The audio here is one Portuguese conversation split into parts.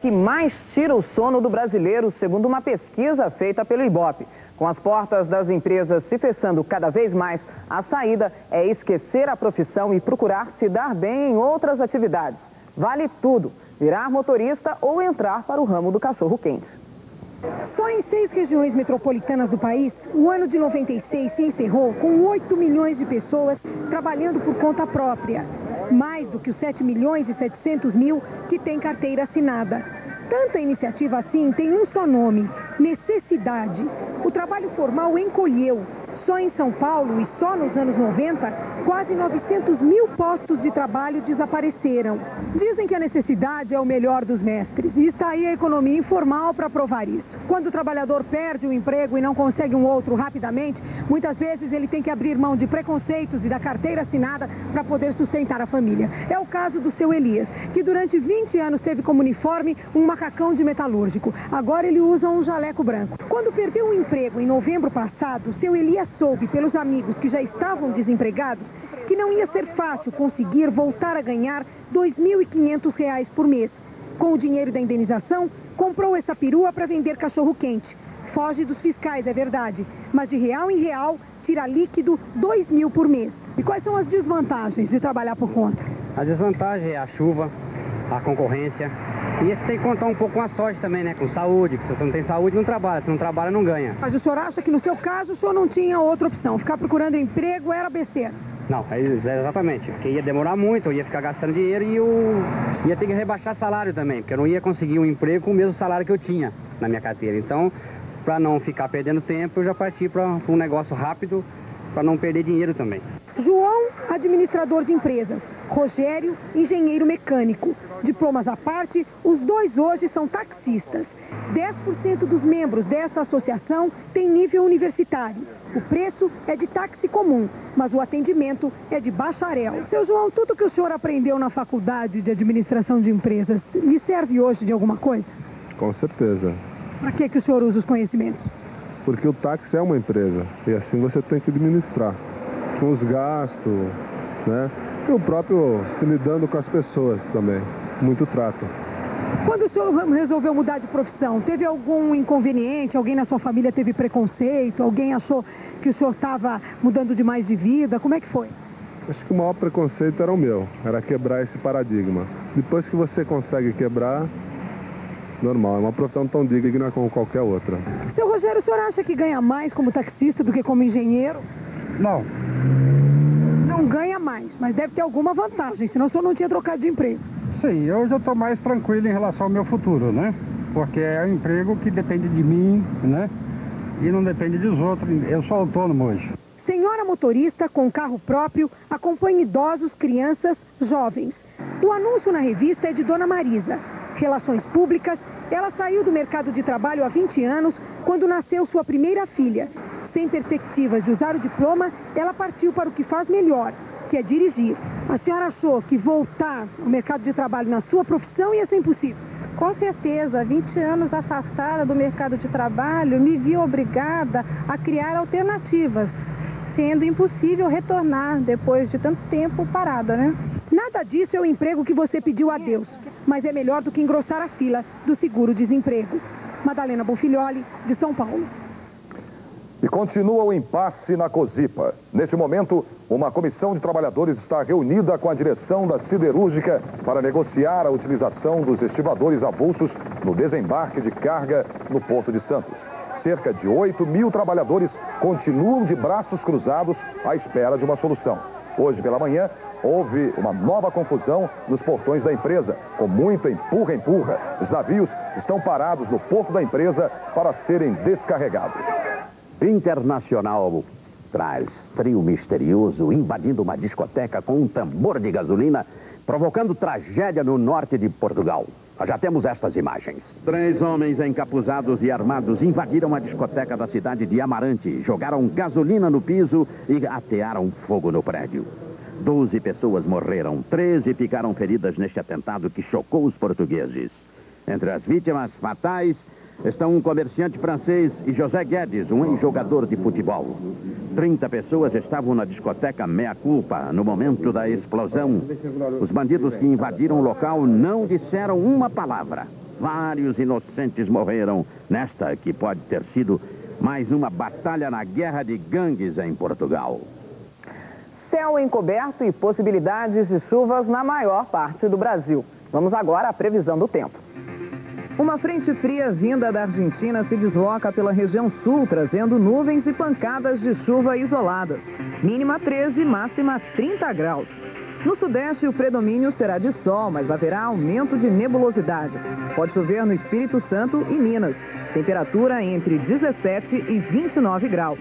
que mais tira o sono do brasileiro, segundo uma pesquisa feita pelo Ibope. Com as portas das empresas se fechando cada vez mais, a saída é esquecer a profissão e procurar se dar bem em outras atividades. Vale tudo, virar motorista ou entrar para o ramo do cachorro-quente. Só em 6 regiões metropolitanas do país, o ano de 96 se encerrou com 8 milhões de pessoas trabalhando por conta própria. Mais do que os 7 milhões e 700 mil que têm carteira assinada. Tanta iniciativa assim tem um só nome: necessidade. O trabalho formal encolheu. Só em São Paulo e só nos anos 90, quase 900 mil postos de trabalho desapareceram. Dizem que a necessidade é o melhor dos mestres. E está aí a economia informal para provar isso. Quando o trabalhador perde o emprego e não consegue um outro rapidamente, muitas vezes ele tem que abrir mão de preconceitos e da carteira assinada para poder sustentar a família. É o caso do seu Elias, que durante 20 anos teve como uniforme um macacão de metalúrgico. Agora ele usa um jaleco branco. Quando perdeu o emprego em novembro passado, seu Elias soube pelos amigos que já estavam desempregados que não ia ser fácil conseguir voltar a ganhar R$ 2.500 por mês. Com o dinheiro da indenização, comprou essa perua para vender cachorro-quente. Foge dos fiscais, é verdade, mas de real em real tira líquido R$ 2.000 por mês. E quais são as desvantagens de trabalhar por conta? A desvantagem é a chuva, a concorrência. E você tem que contar um pouco com a sorte também, né? Com saúde, que se você não tem saúde, não trabalha. Se não trabalha, não ganha. Mas o senhor acha que no seu caso o senhor não tinha outra opção? Ficar procurando emprego era besteira? Não, exatamente. Porque ia demorar muito, eu ia ficar gastando dinheiro e eu ia ter que rebaixar salário também. Porque eu não ia conseguir um emprego com o mesmo salário que eu tinha na minha carteira. Então, para não ficar perdendo tempo, eu já parti para um negócio rápido, para não perder dinheiro também. João, administrador de empresas. Rogério, engenheiro mecânico. Diplomas à parte, os dois hoje são taxistas. 10% dos membros dessa associação tem nível universitário. O preço é de táxi comum, mas o atendimento é de bacharel. Seu João, tudo que o senhor aprendeu na faculdade de administração de empresas lhe serve hoje de alguma coisa? Com certeza. Para que o senhor usa os conhecimentos? Porque o táxi é uma empresa e assim você tem que administrar. Com os gastos, né? E o próprio se lidando com as pessoas também. Muito trato. Quando o senhor resolveu mudar de profissão, teve algum inconveniente? Alguém na sua família teve preconceito? Alguém achou que o senhor estava mudando demais de vida? Como é que foi? Acho que o maior preconceito era o meu. Era quebrar esse paradigma. Depois que você consegue quebrar, normal. É uma profissão tão digna como qualquer outra. Seu Rogério, o senhor acha que ganha mais como taxista do que como engenheiro? Não. Não ganha mais, mas deve ter alguma vantagem, senão o senhor não tinha trocado de emprego. Sim, hoje eu estou mais tranquilo em relação ao meu futuro, né? Porque é um emprego que depende de mim, né? E não depende dos outros. Eu sou autônomo hoje. Senhora motorista com carro próprio, acompanha idosos, crianças, jovens. O anúncio na revista é de Dona Marisa. Relações públicas, ela saiu do mercado de trabalho há 20 anos, quando nasceu sua primeira filha. Sem perspectivas de usar o diploma, ela partiu para o que faz melhor, que é dirigir. A senhora achou que voltar ao mercado de trabalho na sua profissão ia ser impossível? Com certeza, 20 anos afastada do mercado de trabalho, me vi obrigada a criar alternativas, sendo impossível retornar depois de tanto tempo parada, né? Nada disso é o emprego que você pediu a Deus, mas é melhor do que engrossar a fila do seguro-desemprego. Madalena Bonfilioli, de São Paulo. E continua o impasse na Cosipa. Neste momento, uma comissão de trabalhadores está reunida com a direção da siderúrgica para negociar a utilização dos estivadores avulsos no desembarque de carga no Porto de Santos. Cerca de 8 mil trabalhadores continuam de braços cruzados à espera de uma solução. Hoje pela manhã, houve uma nova confusão nos portões da empresa, com muito empurra-empurra. Os navios estão parados no porto da empresa para serem descarregados. Internacional traz trio misterioso invadindo uma discoteca com um tambor de gasolina, provocando tragédia no norte de Portugal. Nós já temos estas imagens. 3 homens encapuzados e armados invadiram a discoteca da cidade de Amarante, jogaram gasolina no piso e atearam fogo no prédio. 12 pessoas morreram, 13 ficaram feridas neste atentado que chocou os portugueses. Entre as vítimas fatais estão um comerciante francês e José Guedes, um ex-jogador de futebol. 30 pessoas estavam na discoteca Mea Culpa no momento da explosão. Os bandidos que invadiram o local não disseram uma palavra. Vários inocentes morreram nesta que pode ter sido mais uma batalha na guerra de gangues em Portugal. Céu encoberto e possibilidades de chuvas na maior parte do Brasil. Vamos agora à previsão do tempo. Uma frente fria vinda da Argentina se desloca pela região sul, trazendo nuvens e pancadas de chuva isoladas. Mínima 13, máxima 30 graus. No sudeste, o predomínio será de sol, mas haverá aumento de nebulosidade. Pode chover no Espírito Santo e Minas. Temperatura entre 17 e 29 graus.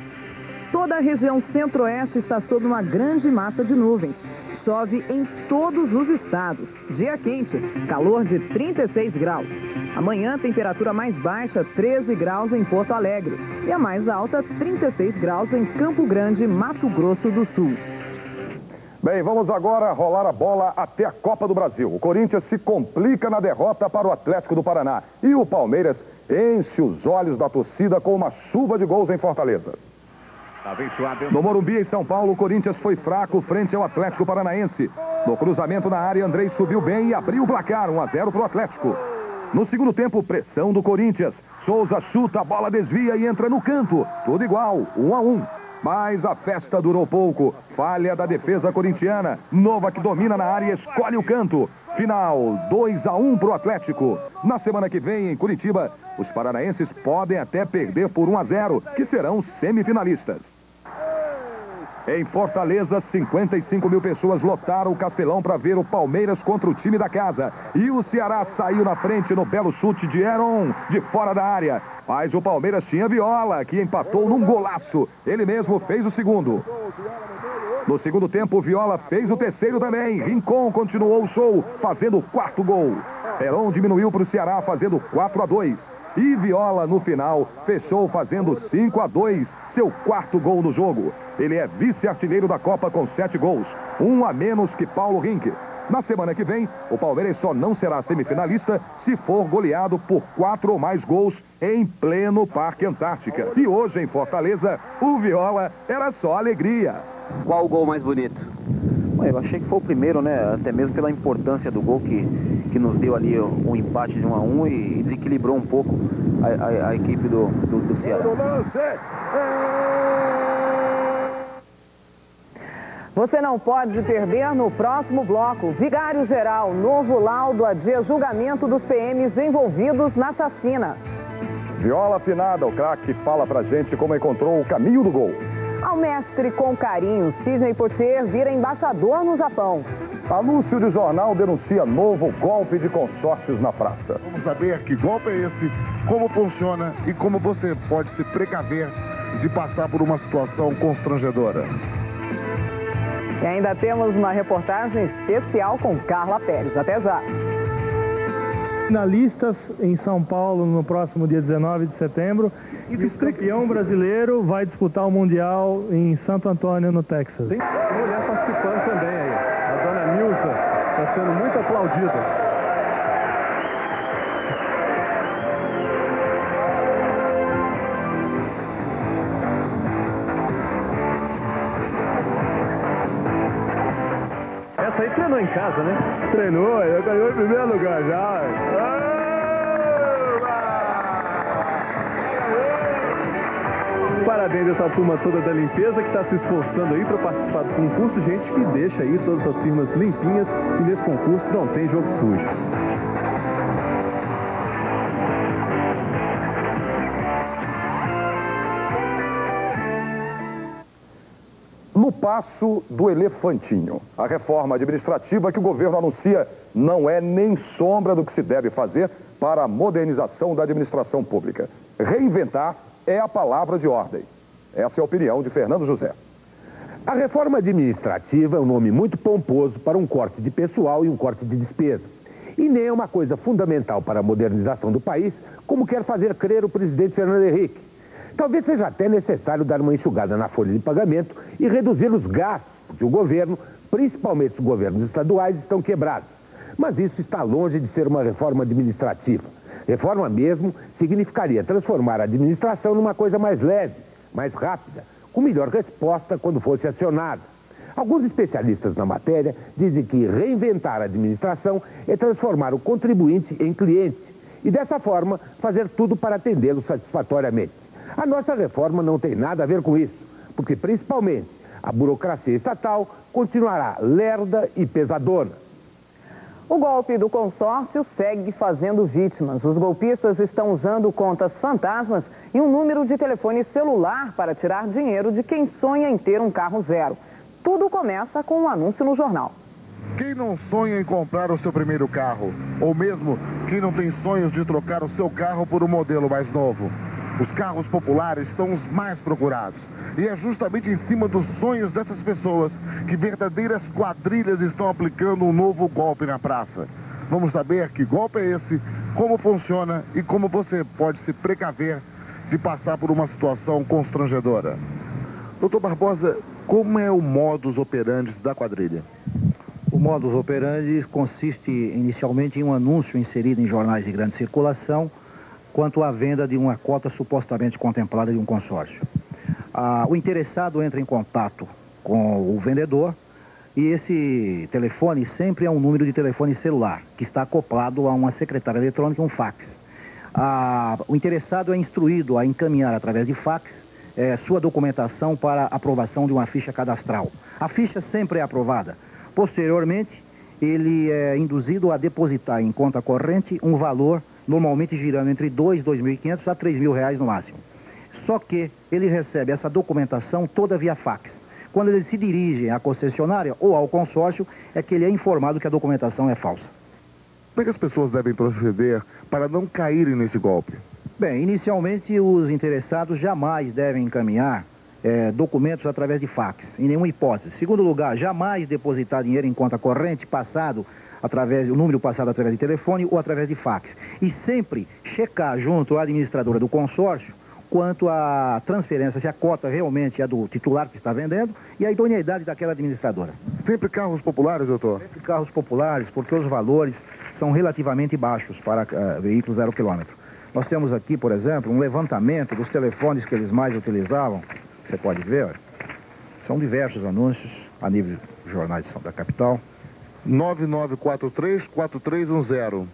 Toda a região centro-oeste está sob uma grande massa de nuvens. Chove em todos os estados. Dia quente, calor de 36 graus. Amanhã, temperatura mais baixa, 13 graus em Porto Alegre. E a mais alta, 36 graus em Campo Grande, Mato Grosso do Sul. Bem, vamos agora rolar a bola até a Copa do Brasil. O Corinthians se complica na derrota para o Atlético do Paraná. E o Palmeiras enche os olhos da torcida com uma chuva de gols em Fortaleza. No Morumbi, em São Paulo, o Corinthians foi fraco frente ao Atlético Paranaense. No cruzamento na área, Andrei subiu bem e abriu o placar, 1-0 para o Atlético. No segundo tempo, pressão do Corinthians. Souza chuta, a bola desvia e entra no canto. Tudo igual, 1-1. Mas a festa durou pouco. Falha da defesa corintiana. Novak domina na área e escolhe o canto. Final, 2-1 para o Atlético. Na semana que vem, em Curitiba, os paranaenses podem até perder por 1-0, que serão semifinalistas. Em Fortaleza, 55 mil pessoas lotaram o Castelão para ver o Palmeiras contra o time da casa. E o Ceará saiu na frente no belo chute de Heron, de fora da área. Mas o Palmeiras tinha Viola, que empatou num golaço. Ele mesmo fez o segundo. No segundo tempo, Viola fez o terceiro também. Rincon continuou o show, fazendo o quarto gol. Heron diminuiu para o Ceará, fazendo 4-2. E Viola, no final, fechou fazendo 5-2, seu quarto gol no jogo. Ele é vice-artilheiro da Copa com 7 gols, um a menos que Paulo Rink. Na semana que vem, o Palmeiras só não será semifinalista se for goleado por 4 ou mais gols em pleno Parque Antártica. E hoje, em Fortaleza, o Viola era só alegria. Qual o gol mais bonito? Eu achei que foi o primeiro, né? Até mesmo pela importância do gol que nos deu ali um empate de 1-1 e desequilibrou um pouco a equipe do Ceará. Você não pode perder no próximo bloco. Vigário Geral, novo laudo adia julgamento dos PMs envolvidos na chacina. Viola afinada, o craque fala pra gente como encontrou o caminho do gol. Ao mestre com carinho, Sidney Poitier vira embaixador no Japão. Anúncio de jornal denuncia novo golpe de consórcios na praça. Vamos saber que golpe é esse, como funciona e como você pode se precaver de passar por uma situação constrangedora. E ainda temos uma reportagem especial com Carla Pérez. Até já. Finalistas em São Paulo no próximo dia 19 de setembro. E o campeão brasileiro vai disputar o Mundial em Santo Antônio, no Texas. Tem mulher participando também aí. A dona Nilza está sendo muito aplaudida. Essa aí treinou em casa, né? Treinou, ela ganhou em primeiro lugar já. Parabéns essa turma toda da limpeza que está se esforçando aí para participar do concurso. Gente que deixa aí todas as firmas limpinhas e nesse concurso não tem jogo sujo. No passo do elefantinho, a reforma administrativa que o governo anuncia não é nem sombra do que se deve fazer para a modernização da administração pública. Reinventar é a palavra de ordem. Essa é a opinião de Fernando José. A reforma administrativa é um nome muito pomposo para um corte de pessoal e um corte de despesa. E nem é uma coisa fundamental para a modernização do país, como quer fazer crer o presidente Fernando Henrique. Talvez seja até necessário dar uma enxugada na folha de pagamento e reduzir os gastos, porque o governo, principalmente os governos estaduais, estão quebrados. Mas isso está longe de ser uma reforma administrativa. Reforma mesmo significaria transformar a administração numa coisa mais leve, mais rápida, com melhor resposta quando fosse acionada. Alguns especialistas na matéria dizem que reinventar a administração é transformar o contribuinte em cliente e dessa forma fazer tudo para atendê-los satisfatoriamente. A nossa reforma não tem nada a ver com isso, porque principalmente a burocracia estatal continuará lerda e pesadona. O golpe do consórcio segue fazendo vítimas. Os golpistas estão usando contas fantasmas e um número de telefone celular para tirar dinheiro de quem sonha em ter um carro zero. Tudo começa com um anúncio no jornal. Quem não sonha em comprar o seu primeiro carro? Ou mesmo quem não tem sonhos de trocar o seu carro por um modelo mais novo? Os carros populares são os mais procurados. E é justamente em cima dos sonhos dessas pessoas que verdadeiras quadrilhas estão aplicando um novo golpe na praça. Vamos saber que golpe é esse, como funciona e como você pode se precaver de passar por uma situação constrangedora. Doutor Barbosa, como é o modus operandi da quadrilha? O modus operandi consiste inicialmente em um anúncio inserido em jornais de grande circulação quanto à venda de uma cota supostamente contemplada de um consórcio. O interessado entra em contato com o vendedor e esse telefone sempre é um número de telefone celular que está acoplado a uma secretária eletrônica, um fax. O interessado é instruído a encaminhar através de fax sua documentação para aprovação de uma ficha cadastral. A ficha sempre é aprovada. Posteriormente, ele é induzido a depositar em conta corrente um valor normalmente girando entre R$ 2.500 a R$ 3.000 no máximo. Só que ele recebe essa documentação toda via fax. Quando ele se dirige à concessionária ou ao consórcio, é que ele é informado que a documentação é falsa. Como é que as pessoas devem proceder para não caírem nesse golpe? Bem, inicialmente os interessados jamais devem encaminhar documentos através de fax, em nenhuma hipótese. Segundo lugar, jamais depositar dinheiro em conta corrente o número passado através de telefone ou através de fax. E sempre checar junto à administradora do consórcio quanto à transferência, se a cota realmente é do titular que está vendendo e a idoneidade daquela administradora. Sempre carros populares, doutor? Sempre carros populares, porque os valores são relativamente baixos para veículos 0 quilômetro. Nós temos aqui, por exemplo, um levantamento dos telefones que eles mais utilizavam. Você pode ver, olha. São diversos anúncios a nível de jornais da capital. 9943-4310,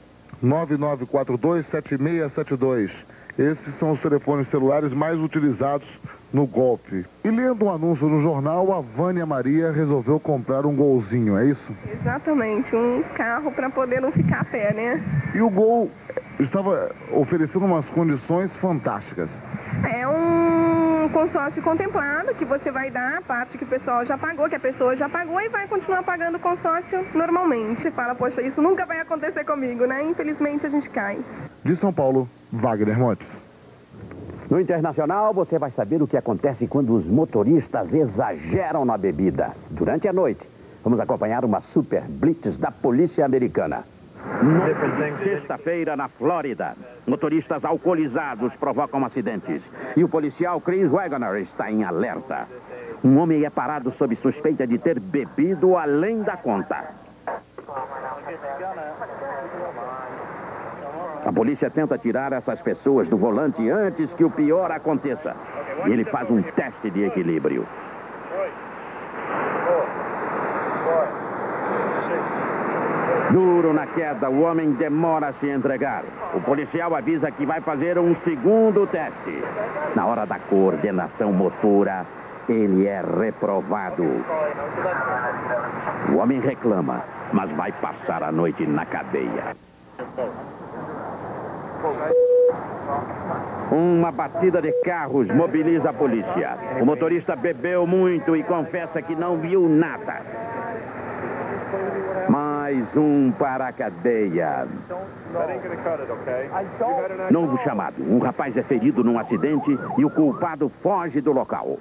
9942-7672. Esses são os telefones celulares mais utilizados no golpe. E lendo um anúncio no jornal, a Vânia Maria resolveu comprar um Golzinho, é isso? Exatamente, um carro para poder não ficar a pé, né? E o Gol estava oferecendo umas condições fantásticas. É um consórcio contemplado que você vai dar a parte que o pessoal já pagou, que a pessoa já pagou e vai continuar pagando o consórcio normalmente. Você fala, poxa, isso nunca vai acontecer comigo, né? Infelizmente a gente cai. De São Paulo, Wagner Montes. No Internacional, você vai saber o que acontece quando os motoristas exageram na bebida. Durante a noite, vamos acompanhar uma super blitz da polícia americana. Sexta-feira, na Flórida, motoristas alcoolizados provocam acidentes. E o policial Chris Wagoner está em alerta. Um homem é parado sob suspeita de ter bebido além da conta. A polícia tenta tirar essas pessoas do volante antes que o pior aconteça. E ele faz um teste de equilíbrio. Duro na queda, o homem demora a se entregar. O policial avisa que vai fazer um segundo teste. Na hora da coordenação motora, ele é reprovado. O homem reclama, mas vai passar a noite na cadeia. Uma batida de carros mobiliza a polícia. O motorista bebeu muito e confessa que não viu nada. Mais um para a cadeia. Novo chamado. Um rapaz é ferido num acidente e o culpado foge do local.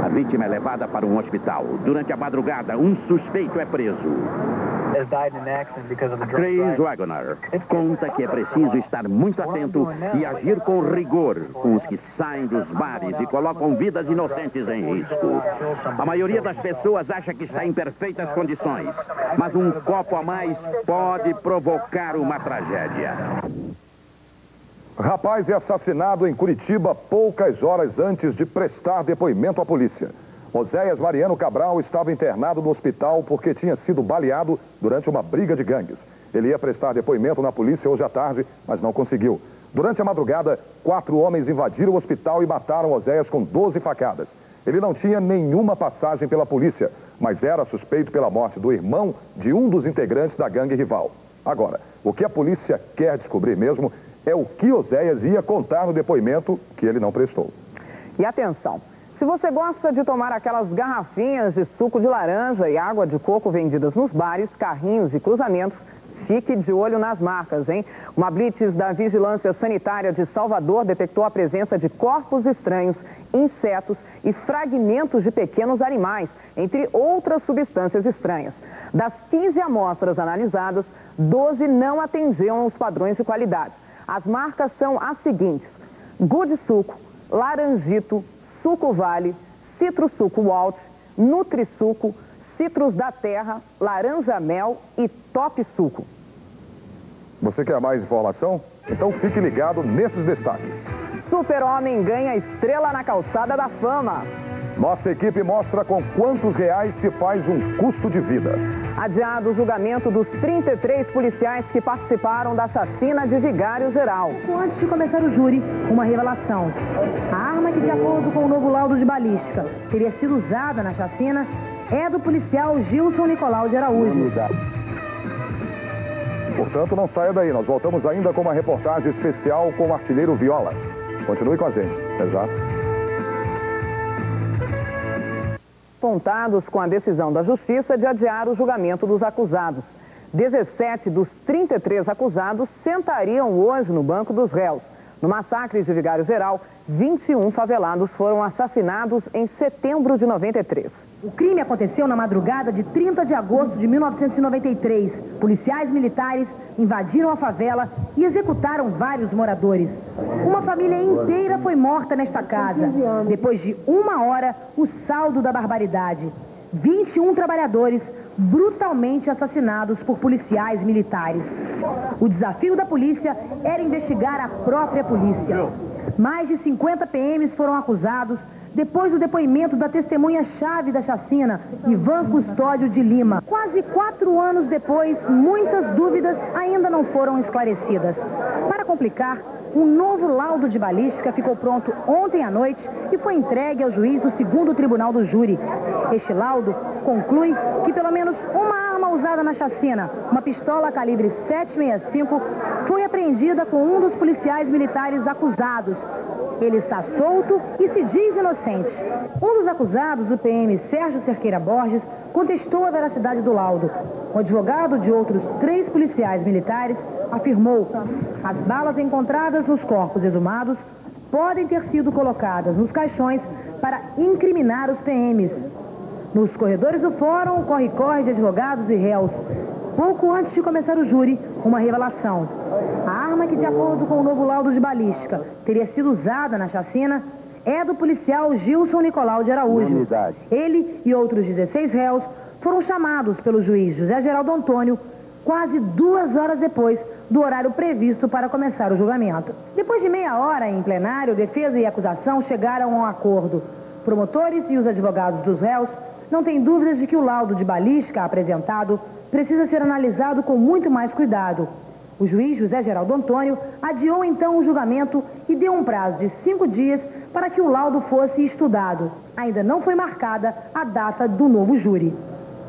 A vítima é levada para um hospital. Durante a madrugada, um suspeito é preso. Chris Wagoner conta que é preciso estar muito atento e agir com rigor com os que saem dos bares e colocam vidas inocentes em risco. A maioria das pessoas acha que está em perfeitas condições, mas um copo a mais pode provocar uma tragédia. Rapaz é assassinado em Curitiba poucas horas antes de prestar depoimento à polícia. Oséias Mariano Cabral estava internado no hospital porque tinha sido baleado durante uma briga de gangues. Ele ia prestar depoimento na polícia hoje à tarde, mas não conseguiu. Durante a madrugada, 4 homens invadiram o hospital e mataram Oséias com 12 facadas. Ele não tinha nenhuma passagem pela polícia, mas era suspeito pela morte do irmão de um dos integrantes da gangue rival. Agora, o que a polícia quer descobrir mesmo é o que Oséias ia contar no depoimento que ele não prestou. E atenção, se você gosta de tomar aquelas garrafinhas de suco de laranja e água de coco vendidas nos bares, carrinhos e cruzamentos, fique de olho nas marcas, hein? Uma blitz da Vigilância Sanitária de Salvador detectou a presença de corpos estranhos, insetos e fragmentos de pequenos animais, entre outras substâncias estranhas. Das 15 amostras analisadas, 12 não atendiam aos padrões de qualidade. As marcas são as seguintes: Good Suco, Laranjito, Suco Vale, Citro Suco Walt, Nutri Suco, Citrus da Terra, Laranja Mel e Top Suco. Você quer mais informação? Então fique ligado nesses destaques. Super-homem ganha estrela na calçada da fama. Nossa equipe mostra com quantos reais se faz um custo de vida. Adiado o julgamento dos 33 policiais que participaram da chacina de Vigário Geral. Antes de começar o júri, uma revelação. A arma que, de acordo com o novo laudo de balística, teria sido usada na chacina é do policial Gilson Nicolau de Araújo. Portanto, não saia daí. Nós voltamos ainda com uma reportagem especial com o artilheiro Viola. Continue com a gente. Até já. Pontados com a decisão da Justiça de adiar o julgamento dos acusados. 17 dos 33 acusados sentariam hoje no banco dos réus. No massacre de Vigário Geral, 21 favelados foram assassinados em setembro de 93. O crime aconteceu na madrugada de 30 de agosto de 1993. Policiais militares invadiram a favela e executaram vários moradores. Uma família inteira foi morta nesta casa. Depois de 1 hora, o saldo da barbaridade. 21 trabalhadores brutalmente assassinados por policiais militares. O desafio da polícia era investigar a própria polícia. Mais de 50 PMs foram acusados depois do depoimento da testemunha-chave da chacina, Ivan Custódio de Lima. Quase 4 anos depois, muitas dúvidas ainda não foram esclarecidas. Para complicar, um novo laudo de balística ficou pronto ontem à noite e foi entregue ao juiz do 2º Tribunal do Júri. Este laudo conclui que pelo menos uma arma usada na chacina, uma pistola calibre 7,65, foi apreendida com um dos policiais militares acusados. Ele está solto e se diz inocente. Um dos acusados, o PM Sérgio Cerqueira Borges, contestou a veracidade do laudo. O advogado de outros 3 policiais militares afirmou: as balas encontradas nos corpos exumados podem ter sido colocadas nos caixões para incriminar os PMs. Nos corredores do fórum, corre-corre de advogados e réus. Pouco antes de começar o júri, uma revelação. A arma que, de acordo com o novo laudo de balística, teria sido usada na chacina é do policial Gilson Nicolau de Araújo. Ele e outros 16 réus foram chamados pelo juiz José Geraldo Antônio quase 2 horas depois do horário previsto para começar o julgamento. Depois de meia hora em plenário, defesa e acusação chegaram a um acordo. Promotores e os advogados dos réus não têm dúvidas de que o laudo de balística apresentado precisa ser analisado com muito mais cuidado. O juiz José Geraldo Antônio adiou então o julgamento e deu um prazo de 5 dias para que o laudo fosse estudado. Ainda não foi marcada a data do novo júri.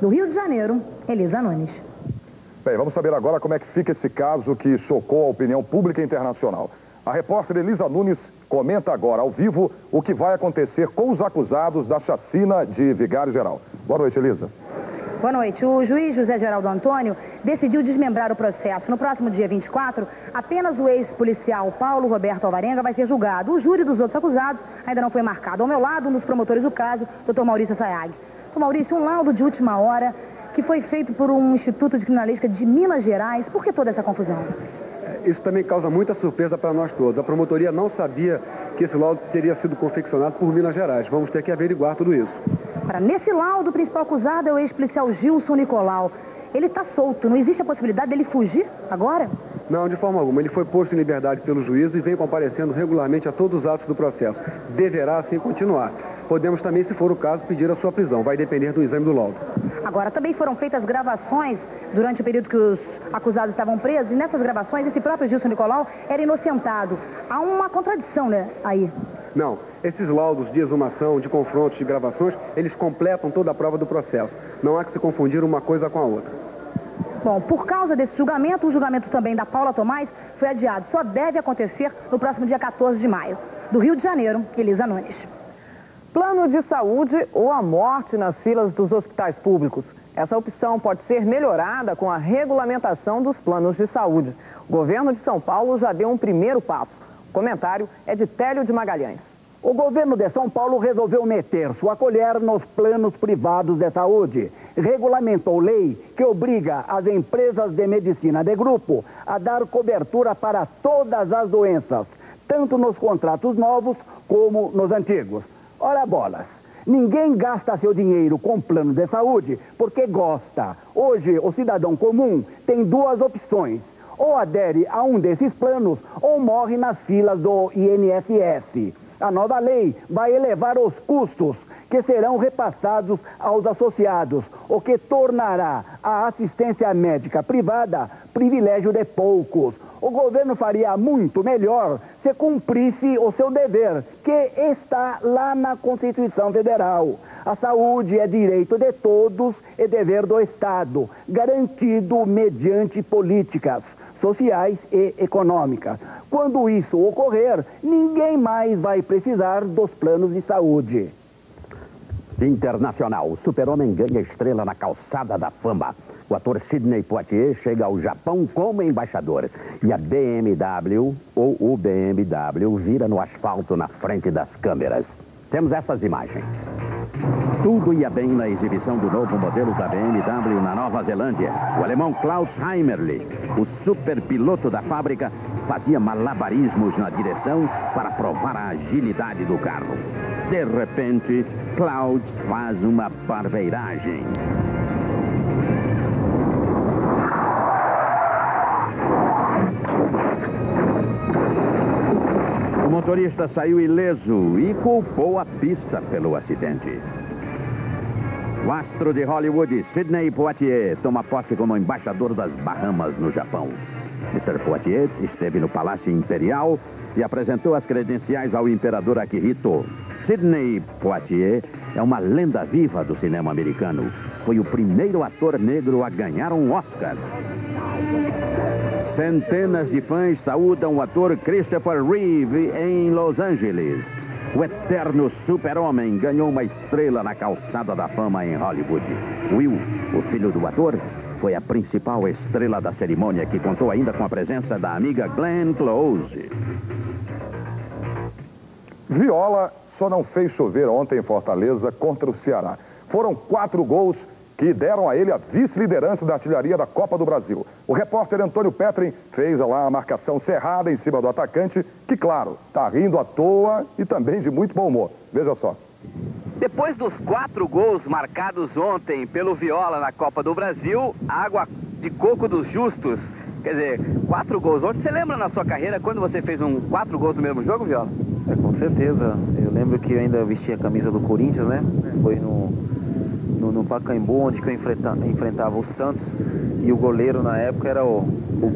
Do Rio de Janeiro, Elisa Nunes. Bem, vamos saber agora como é que fica esse caso que chocou a opinião pública internacional. A repórter Elisa Nunes comenta agora, ao vivo, o que vai acontecer com os acusados da chacina de Vigário Geral. Boa noite, Elisa. Boa noite. O juiz José Geraldo Antônio decidiu desmembrar o processo. No próximo dia 24, apenas o ex-policial Paulo Roberto Alvarenga vai ser julgado. O júri dos outros acusados ainda não foi marcado. Ao meu lado, um dos promotores do caso, Dr. Maurício Sayag. Dr. Maurício, um laudo de última hora que foi feito por um instituto de criminalística de Minas Gerais. Por que toda essa confusão? Isso também causa muita surpresa para nós todos. A promotoria não sabia que esse laudo teria sido confeccionado por Minas Gerais. Vamos ter que averiguar tudo isso. Nesse laudo, o principal acusado é o ex-policial Gilson Nicolau. Ele está solto. Não existe a possibilidade dele fugir agora? Não, de forma alguma. Ele foi posto em liberdade pelo juízo e vem comparecendo regularmente a todos os atos do processo. Deverá assim continuar. Podemos também, se for o caso, pedir a sua prisão. Vai depender do exame do laudo. Agora, também foram feitas gravações durante o período que os acusados estavam presos, e nessas gravações esse próprio Gilson Nicolau era inocentado. Há uma contradição, né, aí? Não, esses laudos de exumação, de confrontos, de gravações, eles completam toda a prova do processo. Não há que se confundir uma coisa com a outra. Bom, por causa desse julgamento, o julgamento também da Paula Tomás foi adiado. Só deve acontecer no próximo dia 14 de maio. Do Rio de Janeiro, Elisa Nunes. Plano de saúde ou a morte nas filas dos hospitais públicos. Essa opção pode ser melhorada com a regulamentação dos planos de saúde. O governo de São Paulo já deu um primeiro passo. O comentário é de Télio de Magalhães. O governo de São Paulo resolveu meter sua colher nos planos privados de saúde. Regulamentou lei que obriga as empresas de medicina de grupo a dar cobertura para todas as doenças, tanto nos contratos novos como nos antigos. Ora bolas, ninguém gasta seu dinheiro com plano de saúde porque gosta. Hoje, o cidadão comum tem duas opções. Ou adere a um desses planos ou morre nas filas do INSS. A nova lei vai elevar os custos que serão repassados aos associados, o que tornará a assistência médica privada privilégio de poucos. O governo faria muito melhor se cumprisse o seu dever, que está lá na Constituição Federal. A saúde é direito de todos e dever do Estado, garantido mediante políticas sociais e econômicas. Quando isso ocorrer, ninguém mais vai precisar dos planos de saúde. Internacional. O super-homem ganha estrela na calçada da fama. O ator Sidney Poitier chega ao Japão como embaixador. E a BMW, ou o BMW, vira no asfalto na frente das câmeras. Temos essas imagens. Tudo ia bem na exibição do novo modelo da BMW na Nova Zelândia. O alemão Klaus Heimerle, o superpiloto da fábrica, fazia malabarismos na direção para provar a agilidade do carro. De repente, Klaus faz uma barbeiragem. O motorista saiu ileso e culpou a pista pelo acidente. O astro de Hollywood, Sidney Poitier, toma posse como embaixador das Bahamas no Japão. Mr. Poitier esteve no Palácio Imperial e apresentou as credenciais ao imperador Akihito. Sidney Poitier é uma lenda viva do cinema americano. Foi o primeiro ator negro a ganhar um Oscar. Centenas de fãs saúdam o ator Christopher Reeve em Los Angeles. O eterno super-homem ganhou uma estrela na calçada da fama em Hollywood. Will, o filho do ator, foi a principal estrela da cerimônia, que contou ainda com a presença da amiga Glenn Close. Viola só não fez chover ontem em Fortaleza contra o Ceará. Foram 4 gols que deram a ele a vice-liderança da artilharia da Copa do Brasil. O repórter Antônio Petrin fez lá a marcação cerrada em cima do atacante, que, claro, está rindo à toa e também de muito bom humor. Veja só. Depois dos 4 gols marcados ontem pelo Viola na Copa do Brasil, água de coco dos justos. Quer dizer, 4 gols. Ontem, você lembra na sua carreira quando você fez 4 gols no mesmo jogo, Viola? Com certeza. Eu lembro que eu ainda vestia a camisa do Corinthians, né? Foi no Pacaembu, onde que eu enfrentava o Santos, e o goleiro na época era o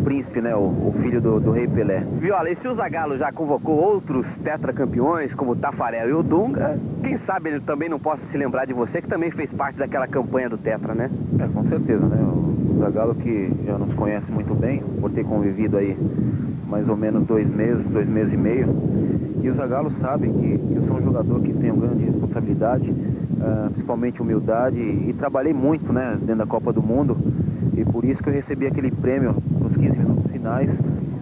Príncipe, né? O filho do Rei Pelé. Viola, e se o Zagallo já convocou outros tetracampeões, como o Tafarel e o Dunga, quem sabe ele também não possa se lembrar de você, que também fez parte daquela campanha do Tetra, né? Com certeza, né? O Zagallo, que já nos conhece muito bem, por ter convivido aí mais ou menos 2 meses e meio. E o Zagallo sabe que eu sou um jogador que tem uma grande responsabilidade, principalmente humildade, e trabalhei muito, né, dentro da Copa do Mundo, e por isso que eu recebi aquele prêmio nos 15 minutos finais.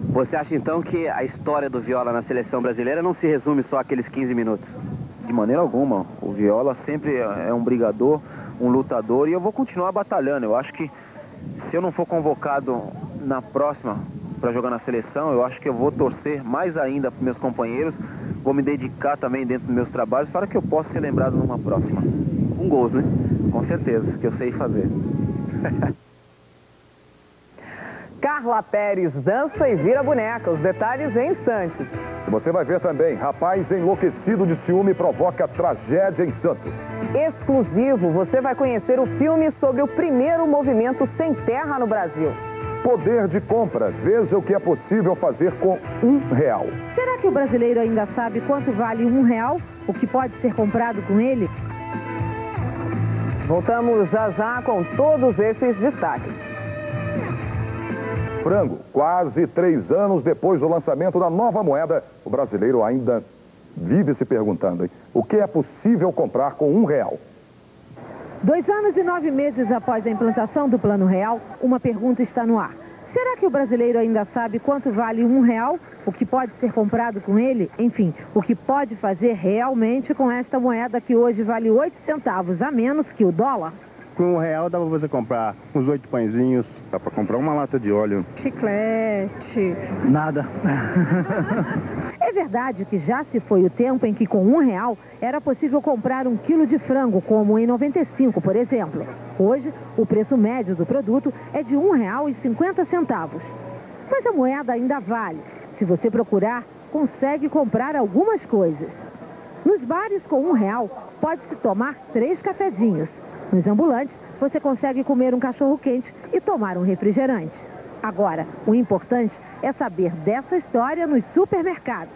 Você acha então que a história do Viola na seleção brasileira não se resume só àqueles 15 minutos? De maneira alguma. O Viola sempre é um brigador, um lutador, e eu vou continuar batalhando. Eu acho que se eu não for convocado na próxima para jogar na seleção, eu acho que eu vou torcer mais ainda para meus companheiros, vou me dedicar também dentro dos meus trabalhos para que eu possa ser lembrado numa próxima. Um gol, né? Com certeza, que eu sei fazer. Carla Pérez dança e vira boneca. Os detalhes em instantes. E você vai ver também, rapaz enlouquecido de ciúme provoca tragédia em Santos. exclusivo, você vai conhecer o filme sobre o primeiro movimento sem terra no Brasil. Poder de compra. Veja o que é possível fazer com R$1. Será que o brasileiro ainda sabe quanto vale R$1? O que pode ser comprado com ele? Voltamos já já com todos esses destaques. Frango, quase 3 anos depois do lançamento da nova moeda, o brasileiro ainda vive se perguntando, hein? O que é possível comprar com R$1? 2 anos e 9 meses após a implantação do Plano Real, uma pergunta está no ar. Será que o brasileiro ainda sabe quanto vale R$1? O que pode ser comprado com ele? Enfim, o que pode fazer realmente com esta moeda que hoje vale 8 centavos a menos que o dólar? Com R$1 dá pra você comprar uns 8 pãezinhos, dá pra comprar uma lata de óleo. Chiclete. Nada. É verdade que já se foi o tempo em que com R$1 era possível comprar 1 quilo de frango, como em 95, por exemplo. Hoje, o preço médio do produto é de R$1,50. Mas a moeda ainda vale. Se você procurar, consegue comprar algumas coisas. Nos bares com R$1, pode-se tomar 3 cafezinhos. Nos ambulantes, você consegue comer um cachorro-quente e tomar um refrigerante. Agora, o importante é saber dessa história nos supermercados.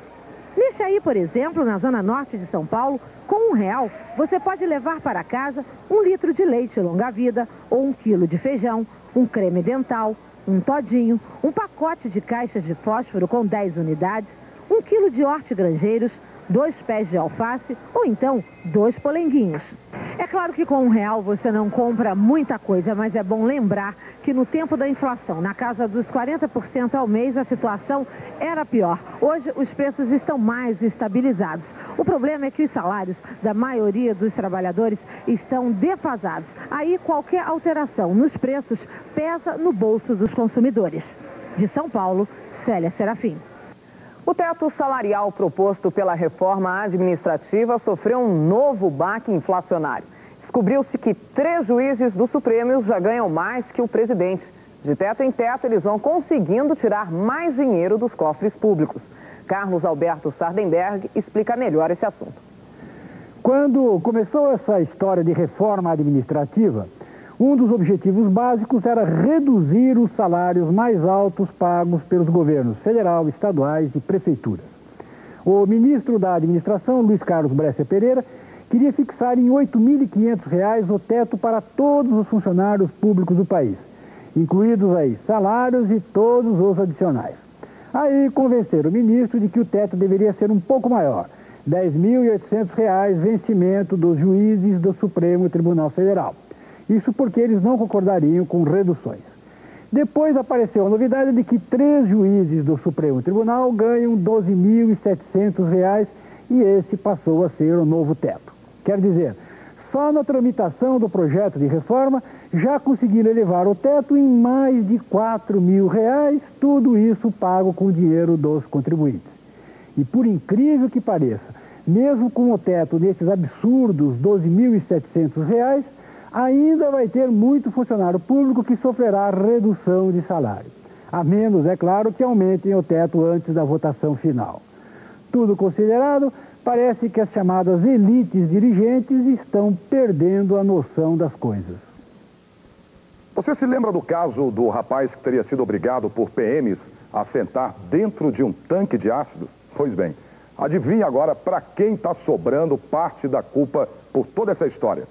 Neste aí, por exemplo, na zona norte de São Paulo, com R$1, você pode levar para casa 1 litro de leite longa-vida, ou 1 quilo de feijão, um creme dental, um todinho, um pacote de caixas de fósforo com 10 unidades, 1 quilo de hortigranjeiros, 2 pés de alface ou então 2 polenguinhos. É claro que com R$1 você não compra muita coisa, mas é bom lembrar que no tempo da inflação, na casa dos 40% ao mês, a situação era pior. Hoje os preços estão mais estabilizados. O problema é que os salários da maioria dos trabalhadores estão defasados. Aí qualquer alteração nos preços pesa no bolso dos consumidores. De São Paulo, Célia Serafim. O teto salarial proposto pela reforma administrativa sofreu um novo baque inflacionário. Descobriu-se que 3 juízes do Supremo já ganham mais que o presidente. De teto em teto, eles vão conseguindo tirar mais dinheiro dos cofres públicos. Carlos Alberto Sardenberg explica melhor esse assunto. Quando começou essa história de reforma administrativa, um dos objetivos básicos era reduzir os salários mais altos pagos pelos governos federal, estaduais e prefeituras. O ministro da Administração, Luiz Carlos Brescia Pereira, queria fixar em R$ 8.500 o teto para todos os funcionários públicos do país, incluídos aí salários e todos os adicionais. Aí convenceram o ministro de que o teto deveria ser um pouco maior, R$ 10.800 vencimento dos juízes do Supremo Tribunal Federal. Isso porque eles não concordariam com reduções. Depois apareceu a novidade de que 3 juízes do Supremo Tribunal ganham R$ 12.700 e esse passou a ser o novo teto. Quer dizer, só na tramitação do projeto de reforma já conseguiram elevar o teto em mais de R$ 4.000, tudo isso pago com o dinheiro dos contribuintes. E por incrível que pareça, mesmo com o teto desses absurdos R$ 12.700, ainda vai ter muito funcionário público que sofrerá redução de salário. A menos, é claro, que aumentem o teto antes da votação final. Tudo considerado, parece que as chamadas elites dirigentes estão perdendo a noção das coisas. Você se lembra do caso do rapaz que teria sido obrigado por PMs a sentar dentro de um tanque de ácido? Pois bem, adivinha agora para quem está sobrando parte da culpa por toda essa história?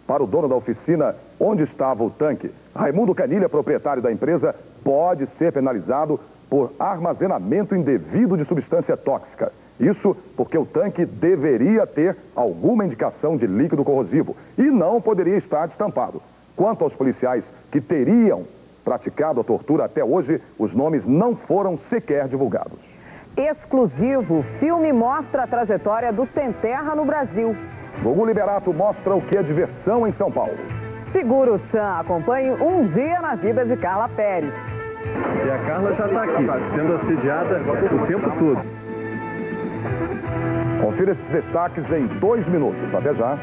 Para o dono da oficina onde estava o tanque, Raimundo Canilha, proprietário da empresa, pode ser penalizado por armazenamento indevido de substância tóxica. Isso porque o tanque deveria ter alguma indicação de líquido corrosivo e não poderia estar destampado. Quanto aos policiais que teriam praticado a tortura até hoje, os nomes não foram sequer divulgados. Exclusivo, o filme mostra a trajetória do Sem Terra no Brasil. Gugu Liberato mostra o que é diversão em São Paulo. Segura o Chan, acompanhe um dia na vida de Carla Pérez. E a Carla já está aqui, sendo assediada o tempo todo. Confira esses destaques em 2 minutos. Até já.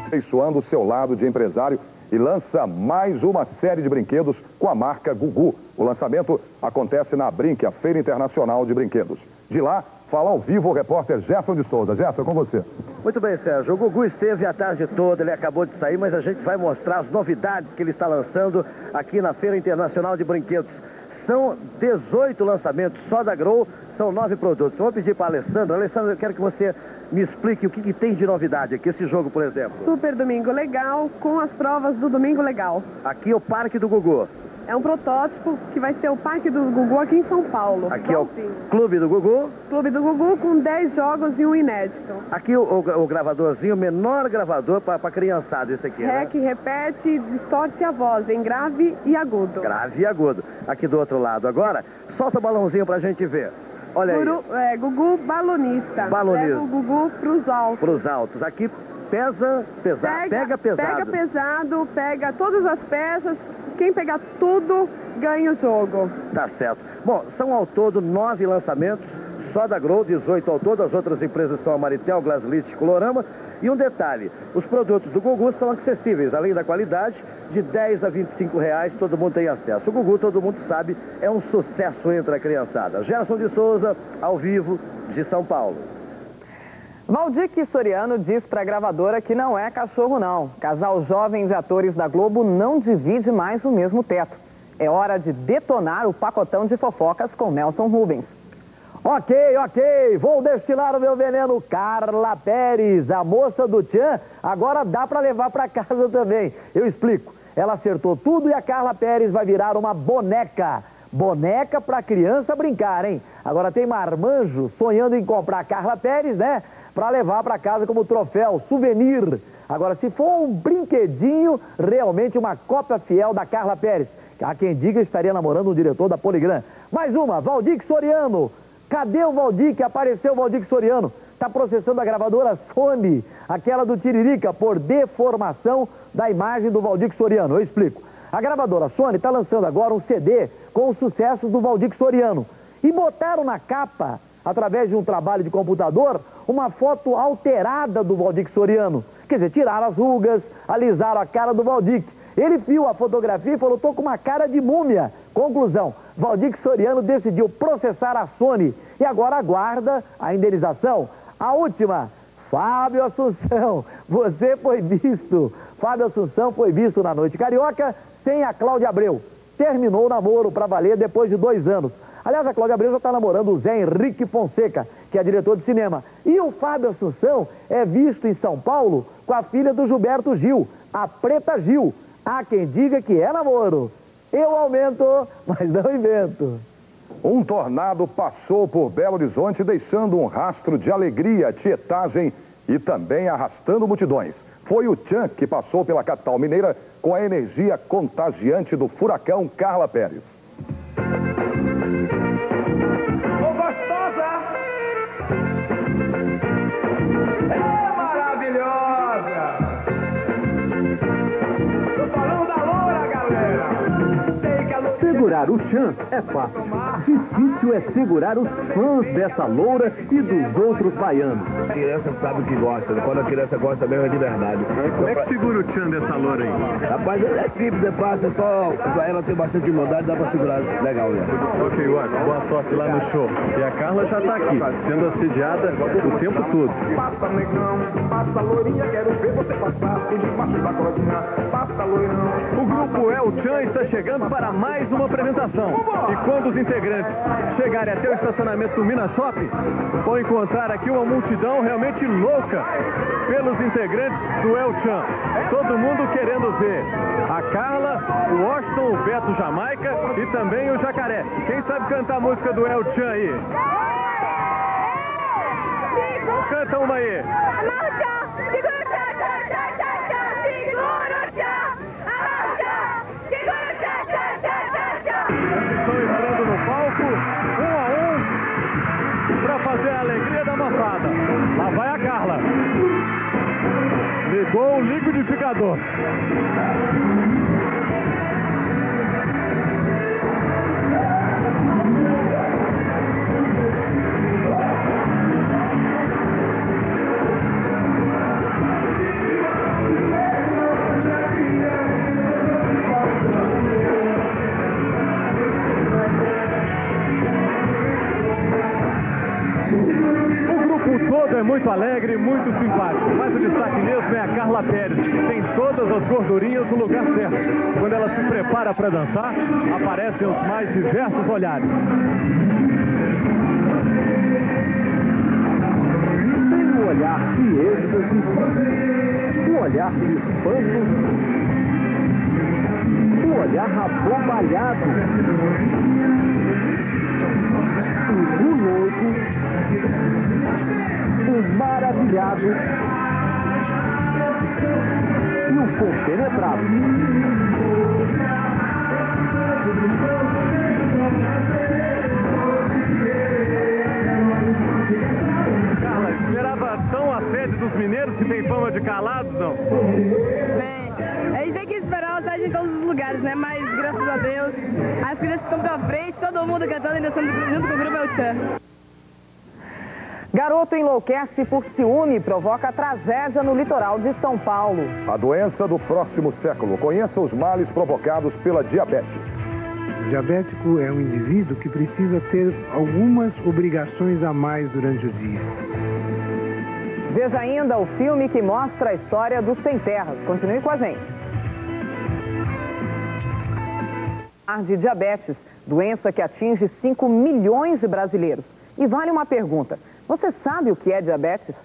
Aperfeiçoando o seu lado de empresário e lança mais uma série de brinquedos com a marca Gugu. O lançamento acontece na Brinque, a Feira Internacional de Brinquedos. De lá, fala ao vivo o repórter Gerson de Souza. Gerson, com você. Muito bem, Sérgio. O Gugu esteve a tarde toda, ele acabou de sair, mas a gente vai mostrar as novidades que ele está lançando aqui na Feira Internacional de Brinquedos. São 18 lançamentos só da Grow, são 9 produtos. Vou pedir para a Alessandra. Alessandra, eu quero que você me explique o que tem de novidade aqui, esse jogo, por exemplo. Super Domingo Legal, com as provas do Domingo Legal. Aqui é o Parque do Gugu. É um protótipo que vai ser o Parque do Gugu aqui em São Paulo. Aqui é o Clube do Gugu. Clube do Gugu com 10 jogos e um inédito. Aqui o gravadorzinho, o menor gravador para criançada, esse aqui, REC, né? repete e distorce a voz em grave e agudo. Grave e agudo. Aqui do outro lado agora, solta o balãozinho pra gente ver. Olha aí. Gugu balonista. Balonista. Leva o Gugu pros altos. Pros altos. Aqui pega pesado. Pega pesado, pega todas as peças. Quem pegar tudo, ganha o jogo. Tá certo. Bom, são ao todo 9 lançamentos, só da Grow, 18 ao todo. As outras empresas são a Maritel, Glaslit, Colorama. E um detalhe, os produtos do Gugu são acessíveis, além da qualidade, de 10 a 25 reais, todo mundo tem acesso. O Gugu, todo mundo sabe, é um sucesso entre a criançada. Gerson de Souza, ao vivo, de São Paulo. Valdir Soriano diz para a gravadora que não é cachorro não. Casal jovem de atores da Globo não divide mais o mesmo teto. É hora de detonar o pacotão de fofocas com Nelson Rubens. Ok, vou destilar o meu veneno. Carla Pérez, a moça do Tchan, agora dá para levar para casa também. Eu explico. Ela acertou tudo e a Carla Pérez vai virar uma boneca. Boneca para criança brincar, hein? Agora tem marmanjo sonhando em comprar a Carla Pérez, né? Para levar para casa como troféu, souvenir. Agora, se for um brinquedinho, realmente uma cópia fiel da Carla Pérez. Há quem diga estaria namorando o diretor da Poligram. Mais uma, Valdir Soriano. Cadê o Valdir? Que apareceu o Valdir Soriano. Está processando a gravadora Sony, aquela do Tiririca, por deformação da imagem do Valdir Soriano. Eu explico. A gravadora Sony está lançando agora um CD com os sucessos do Valdir Soriano. E botaram na capa, através de um trabalho de computador, uma foto alterada do Valdir Soriano. Quer dizer, tiraram as rugas, alisaram a cara do Valdir. Ele viu a fotografia e falou, tô com uma cara de múmia. Conclusão, Valdir Soriano decidiu processar a Sony e agora aguarda a indenização. A última, Fábio Assunção, você foi visto. Fábio Assunção foi visto na Noite Carioca sem a Cláudia Abreu. Terminou o namoro para valer depois de 2 anos. Aliás, a Cláudia Abreu já está namorando o Zé Henrique Fonseca, que é diretor de cinema. E o Fábio Assunção é visto em São Paulo com a filha do Gilberto Gil, a Preta Gil. Há quem diga que é namoro. Eu aumento, mas não invento. Um tornado passou por Belo Horizonte, deixando um rastro de alegria, tietagem e também arrastando multidões. Foi o Tchan que passou pela capital mineira com a energia contagiante do furacão Carla Pérez. Ô gostosa! É maravilhosa! Tô falando da loura, galera! Segurar o Tchan é fácil. Difícil é segurar os fãs dessa loura e dos outros baianos. A criança sabe o que gosta, quando a criança gosta mesmo é de verdade. Como é que segura o Tchan dessa loura aí? Rapaz, é simples, é fácil, só ela tem bastante humildade, dá pra segurar legal, né? Ok, Watson, boa sorte lá no show. E a Carla já tá aqui, sendo assediada o tempo todo. Passa negão, passa loirinha, quero ver você passar por debaixo da cordinha. Passa loirão. O grupo El Tchan está chegando para mais uma apresentação. E quando os integrantes chegarem até o estacionamento do Minas Shopping, vão encontrar aqui uma multidão realmente louca pelos integrantes do El Tchan. Todo mundo querendo ver a Carla, o Washington, o Beto Jamaica e também o Jacaré. Quem sabe cantar a música do El Tchan aí? Canta uma aí. Estão entrando no palco, 1 a 1, para fazer a alegria da moçada. Lá vai a Carla. Ligou o liquidificador. Garoto é muito alegre, muito simpático, mas o destaque mesmo é a Carla Pérez, que tem todas as gordurinhas no lugar certo. Quando ela se prepara para dançar, aparecem os mais diversos olhares. Tem um olhar de êxtase, um olhar de espanto, um olhar abobalhado, um louco, um maravilhado e um compenetrado. Carla, esperava tão a sede dos mineiros que tem fama de calados, não? Bem, a gente tem que esperar o site em todos os lugares, né? Mas, graças a Deus, as crianças estão pra frente, todo mundo cantando e dançando junto com o grupo El Chan. Garoto enlouquece por ciúme e provoca tragédia no litoral de São Paulo. A doença do próximo século. Conheça os males provocados pela diabetes. O diabético é um indivíduo que precisa ter algumas obrigações a mais durante o dia. Veja ainda o filme que mostra a história dos sem terras. Continue com a gente. De diabetes, doença que atinge 5 milhões de brasileiros. E vale uma pergunta. Você sabe o que é diabetes?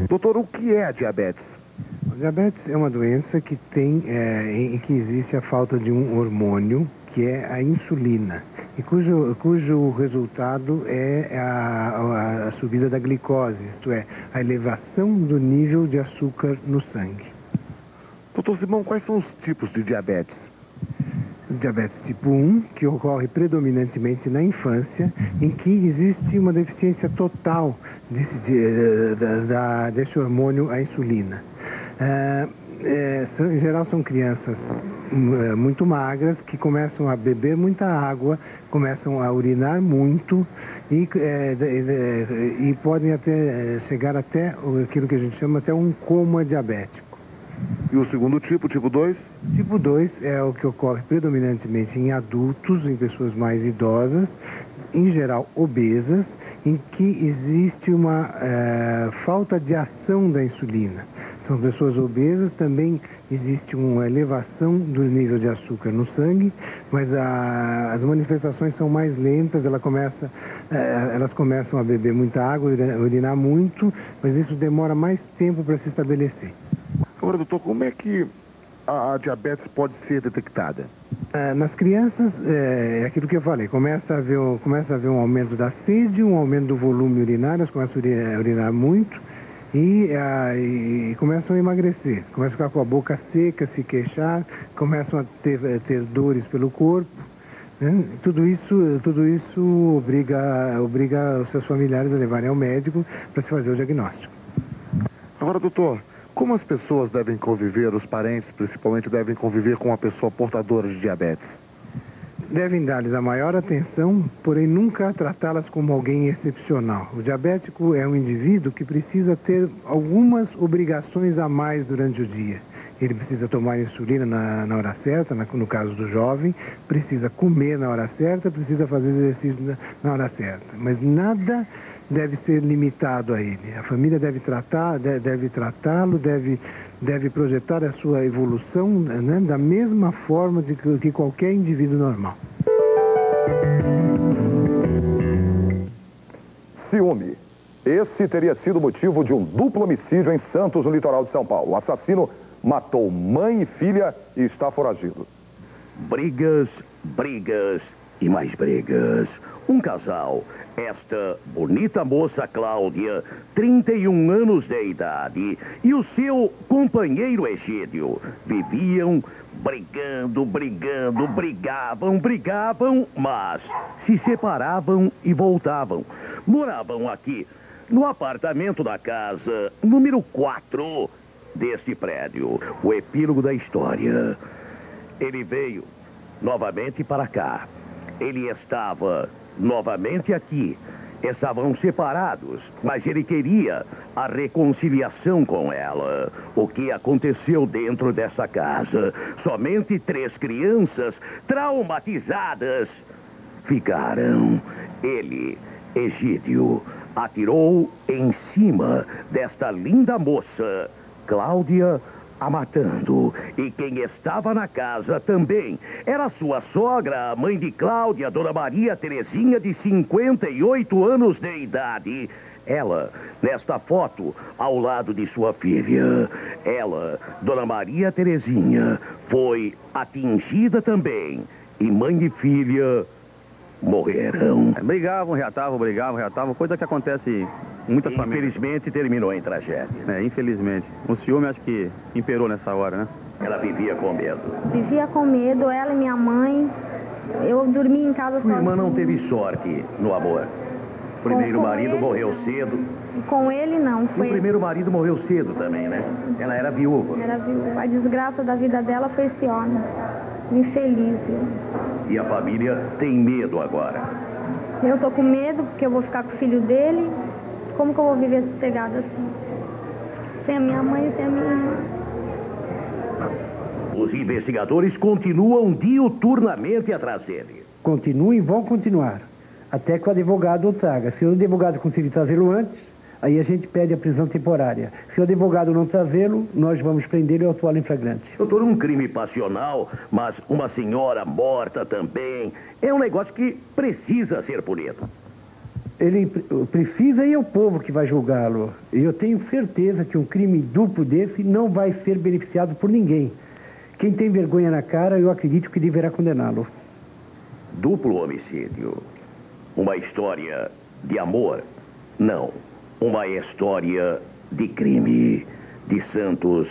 Doutor, o que é a diabetes? O diabetes é uma doença que em que existe a falta de um hormônio, que é a insulina, e cujo resultado é a subida da glicose, isto é, a elevação do nível de açúcar no sangue. Doutor Simão, quais são os tipos de diabetes? Diabetes tipo 1, que ocorre predominantemente na infância, em que existe uma deficiência total desse hormônio, a insulina. Em geral são crianças muito magras, que começam a beber muita água, começam a urinar muito e podem chegar até aquilo que a gente chama até um coma diabético. E o segundo tipo, tipo 2? Tipo 2 é o que ocorre predominantemente em adultos, em pessoas mais idosas, em geral obesas, em que existe uma falta de ação da insulina. São pessoas obesas, também existe uma elevação do nível de açúcar no sangue, mas as manifestações são mais lentas, elas começam a beber muita água, urinar muito, mas isso demora mais tempo para se estabelecer. Agora, doutor, como é que a diabetes pode ser detectada? Nas crianças, é aquilo que eu falei, começa a haver um aumento da sede, um aumento do volume urinário, elas começam a urinar muito e começam a emagrecer, começam a ficar com a boca seca, se queixar, começam a ter dores pelo corpo, né? Tudo isso obriga os seus familiares a levarem ao médico para se fazer o diagnóstico. Agora, doutor, como as pessoas devem conviver, os parentes principalmente, devem conviver com uma pessoa portadora de diabetes? Devem dar-lhes a maior atenção, porém nunca tratá-las como alguém excepcional. O diabético é um indivíduo que precisa ter algumas obrigações a mais durante o dia. Ele precisa tomar insulina na hora certa, no caso do jovem, precisa comer na hora certa, precisa fazer exercício na hora certa. Mas nada deve ser limitado a ele. A família deve tratá-lo, deve projetar a sua evolução, né, da mesma forma que qualquer indivíduo normal. Ciúme. Esse teria sido motivo de um duplo homicídio em Santos, no litoral de São Paulo. O assassino matou mãe e filha e está foragido. Brigas, brigas e mais brigas. Um casal, esta bonita moça Cláudia, 31 anos de idade, e o seu companheiro Egídio, viviam brigavam, mas se separavam e voltavam. Moravam aqui, no apartamento da casa número 4 deste prédio. O epílogo da história. Ele veio novamente para cá. Ele estava novamente aqui. Estavam separados, mas ele queria a reconciliação com ela. O que aconteceu dentro dessa casa? Somente 3 crianças traumatizadas ficaram. Ele Egídio atirou em cima desta linda moça, Cláudia, a matando. E quem estava na casa também era sua sogra, a mãe de Cláudia, Dona Maria Terezinha, de 58 anos de idade. Ela, nesta foto, ao lado de sua filha. Ela, Dona Maria Terezinha, foi atingida também. E mãe e filha morreram. Brigavam, reatavam, coisa que acontece em muitas famílias. Infelizmente terminou em tragédia. Infelizmente. O ciúme acho que imperou nessa hora, né? Ela vivia com medo. Vivia com medo, ela e minha mãe. Eu dormia em casa sozinha. Sua irmã não teve sorte no amor. O primeiro marido morreu cedo. Com ele não. O primeiro marido morreu cedo também, né? Ela era viúva. Era viúva. A desgraça da vida dela foi esse homem. Infeliz. E a família tem medo agora. Eu tô com medo porque eu vou ficar com o filho dele. Como que eu vou viver sossegada assim? Sem a minha mãe e sem a minha irmã. Os investigadores continuam diuturnamente atrás dele. Continuam e vão continuar. Até que o advogado o traga. Se o advogado conseguir trazê-lo antes, aí a gente pede a prisão temporária. Se o advogado não trazê-lo, nós vamos prendê-lo e autuá-lo em flagrante. Doutor, um crime passional, mas uma senhora morta também. É um negócio que precisa ser punido. Ele precisa e é o povo que vai julgá-lo. E eu tenho certeza que um crime duplo desse não vai ser beneficiado por ninguém. Quem tem vergonha na cara, eu acredito que deverá condená-lo. Duplo homicídio. Uma história de amor? Não. Uma história de crime. De Santos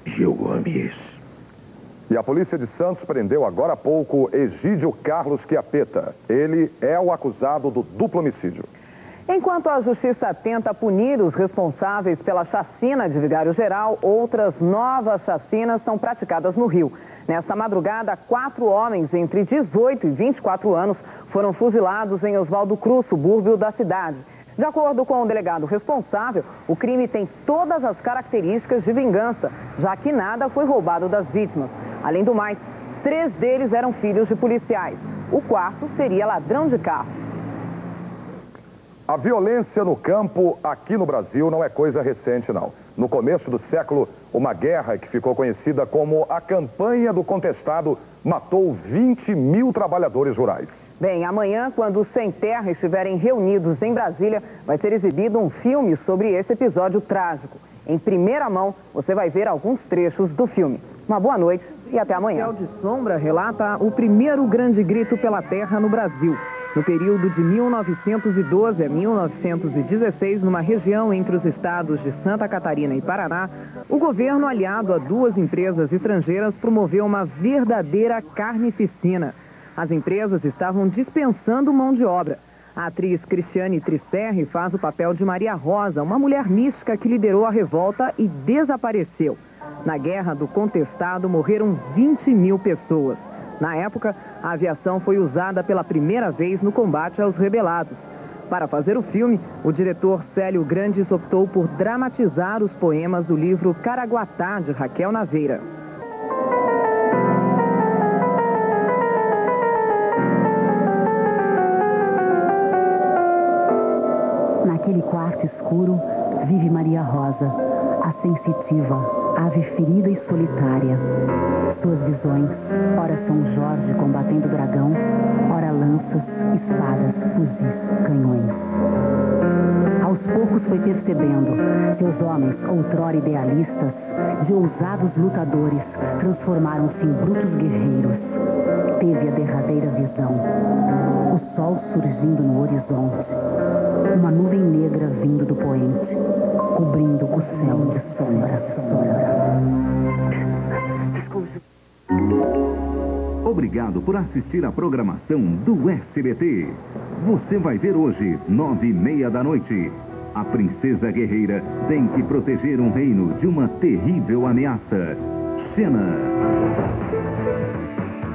Gil Gomes. E a polícia de Santos prendeu agora há pouco Egídio Carlos Chiappetta. Ele é o acusado do duplo homicídio. Enquanto a justiça tenta punir os responsáveis pela chacina de Vigário Geral, outras novas chacinas são praticadas no Rio. Nesta madrugada, 4 homens entre 18 e 24 anos foram fuzilados em Oswaldo Cruz, subúrbio da cidade. De acordo com o delegado responsável, o crime tem todas as características de vingança, já que nada foi roubado das vítimas. Além do mais, 3 deles eram filhos de policiais. O 4º seria ladrão de carro. A violência no campo aqui no Brasil não é coisa recente, não. No começo do século, uma guerra que ficou conhecida como a Campanha do Contestado matou 20 mil trabalhadores rurais. Bem, amanhã, quando os Sem Terra estiverem reunidos em Brasília, vai ser exibido um filme sobre esse episódio trágico. Em primeira mão, você vai ver alguns trechos do filme. Uma boa noite e até amanhã. O Céu de Sombra relata o primeiro grande grito pela terra no Brasil. No período de 1912 a 1916, numa região entre os estados de Santa Catarina e Paraná, o governo, aliado a 2 empresas estrangeiras, promoveu uma verdadeira carnificina. As empresas estavam dispensando mão de obra. A atriz Cristiane Tristerri faz o papel de Maria Rosa, uma mulher mística que liderou a revolta e desapareceu. Na Guerra do Contestado, morreram 20 mil pessoas. Na época, a aviação foi usada pela primeira vez no combate aos rebelados. Para fazer o filme, o diretor Célio Grandes optou por dramatizar os poemas do livro Caraguatá, de Raquel Naveira. Naquele quarto escuro, vive Maria Rosa, a sensitiva, ave ferida e solitária. Suas visões, ora São Jorge combatendo o dragão, ora lanças, espadas, fuzis, canhões. Aos poucos foi percebendo, seus homens, outrora idealistas, de ousados lutadores, transformaram-se em brutos guerreiros. Teve a derradeira visão, o sol surgindo no horizonte, uma nuvem negra vindo do poente, cobrindo o céu de sombra. Obrigado por assistir à programação do SBT. Você vai ver hoje, 9h30 da noite. A princesa guerreira tem que proteger um reino de uma terrível ameaça. Xena.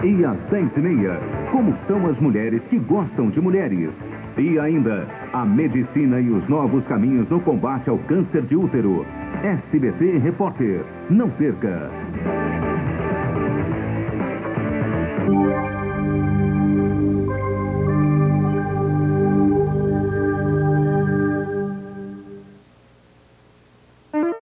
E às 10h30, como são as mulheres que gostam de mulheres. E ainda, a medicina e os novos caminhos no combate ao câncer de útero. SBT Repórter. Não perca!